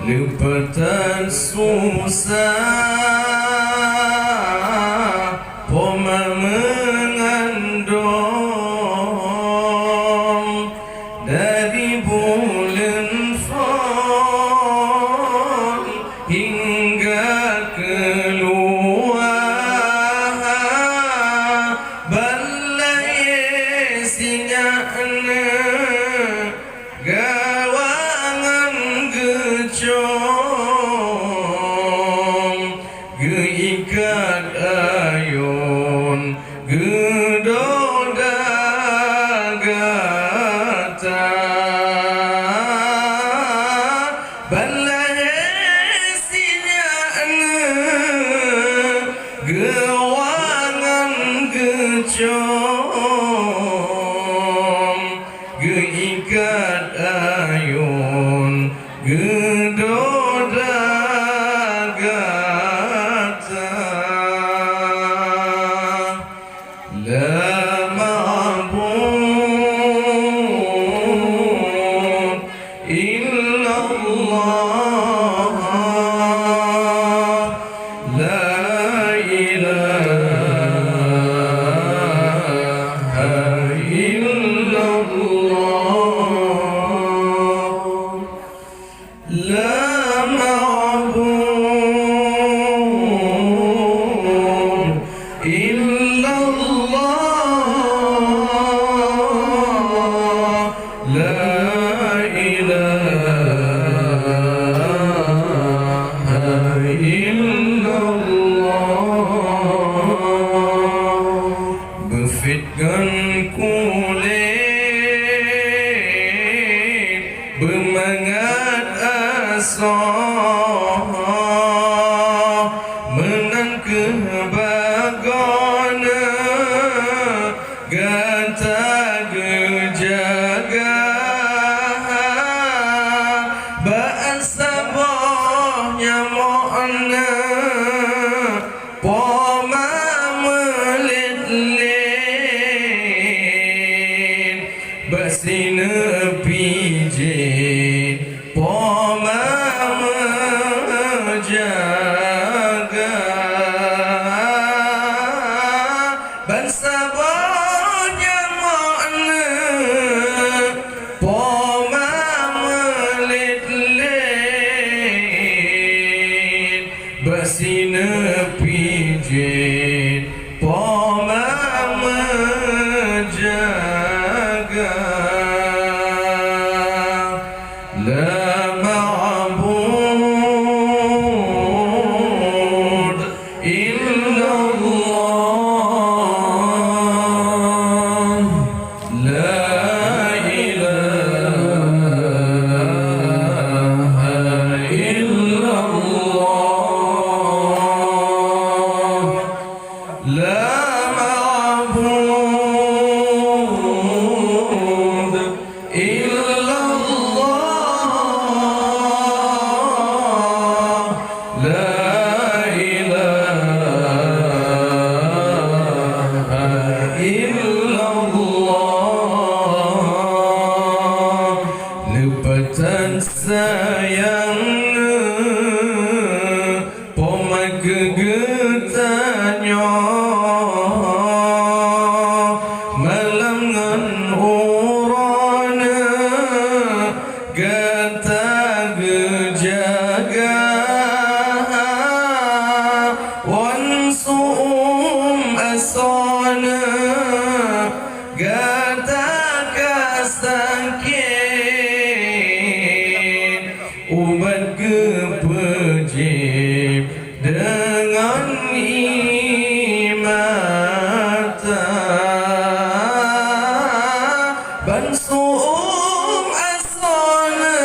Lupatan susah Poma mengandung dari bulan Fon hingga keluar balai sinyakna gawangan gecong geikat ayun gedoda gata balai sinyakna gawangan gecong geikat ayun gedoda gata la ma'bud illallah la ilaha illallah la ma'bud illallah la ilaha illallah befitkan kulit bermangat asal menan kebagona gata gejaga baan sabahnya mo'na poma melit-lit basina pijit poma menjaga bangsa banyak makna poma melit-lit basina pijit poma menjaga la ma'bud illallah la ilaha illallah la ma'bud illallah la ilaha illallah lupatan sayangna poma gegetanya malangan urana gata gejaga wansum asana gata kasakit ubat kepejip dengan imata bansum asana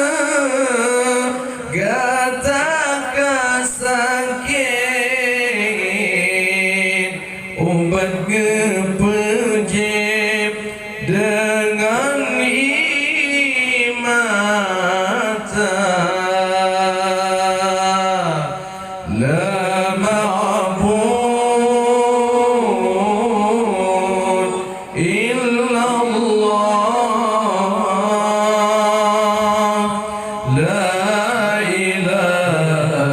gata kasakit ubat kepejip dengan imata La ilaha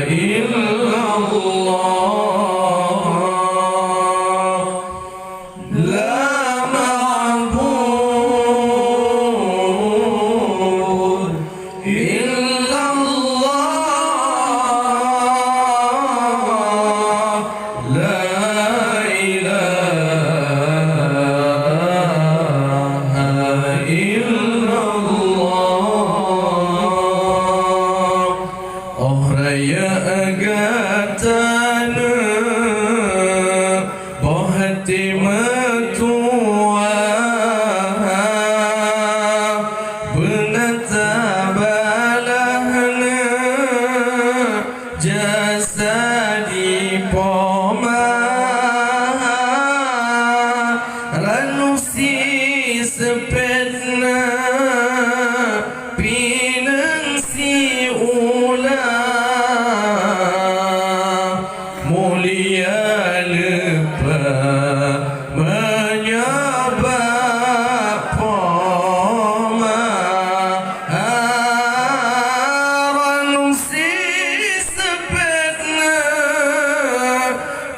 illallah. La ma'bud illallah. La ilaha illallah. Oh raya agatana boh hati metua benata balahna jasadi poma ranusi sepetna pinang si ula mulia lepa menyabak poma ranusi sepetna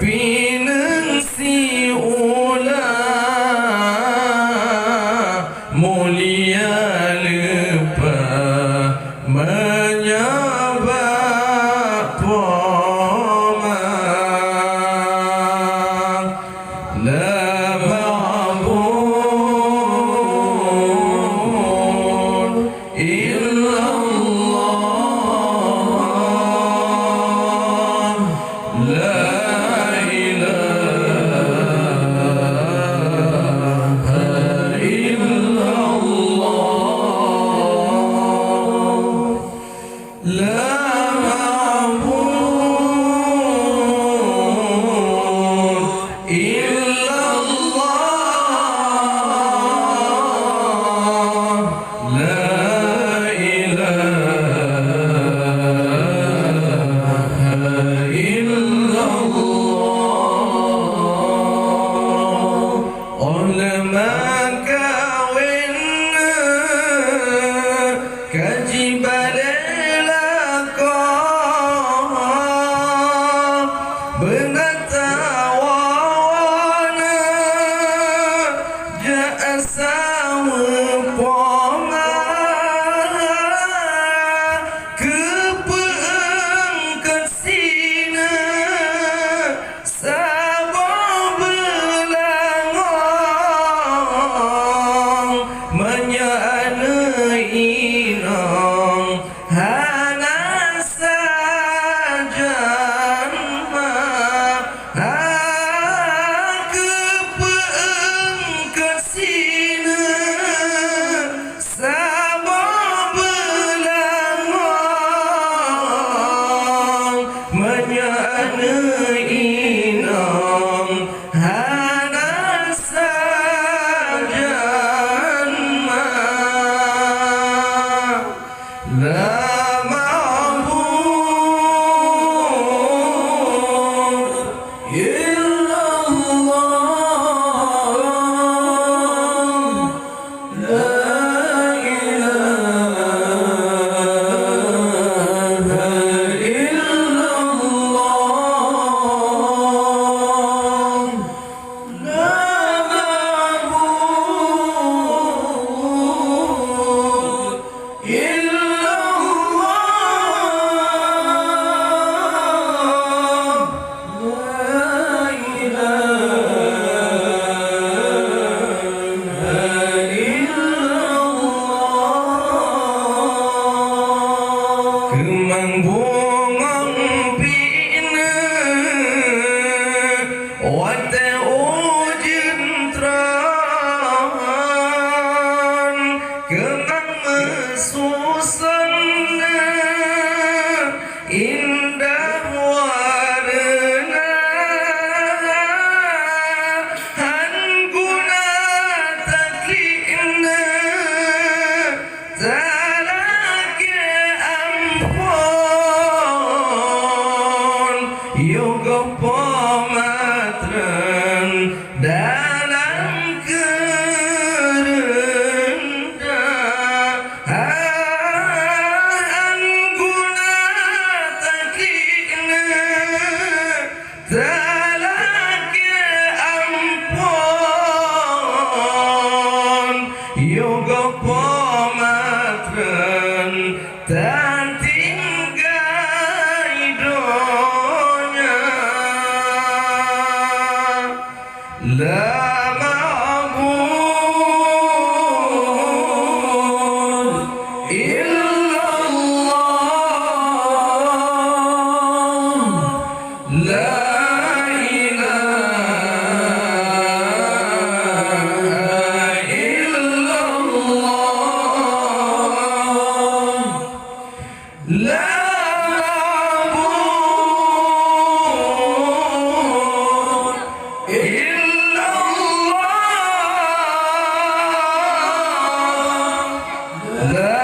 pinang si ula mulia lepa menyabak poma. La ma'bud illallah. La ilaha illallah. La ma'bud illallah. La ilaha illallah. Ulama kawinna kaji badela benata wawana ja'asawa poma kepeengkat sina sabah belangong menyana inong hana sajan kepeengkat sina sabah belangong menyana inong hana sajan la ma'bud illallah. La ilaha illallah. La ma'bud illallah. La ilaha illallah. Kemang bungong bina wate ujin tran kemang mesusanna indah warna han guna taklina talake ampun yoga pematran dalam kerendahan. La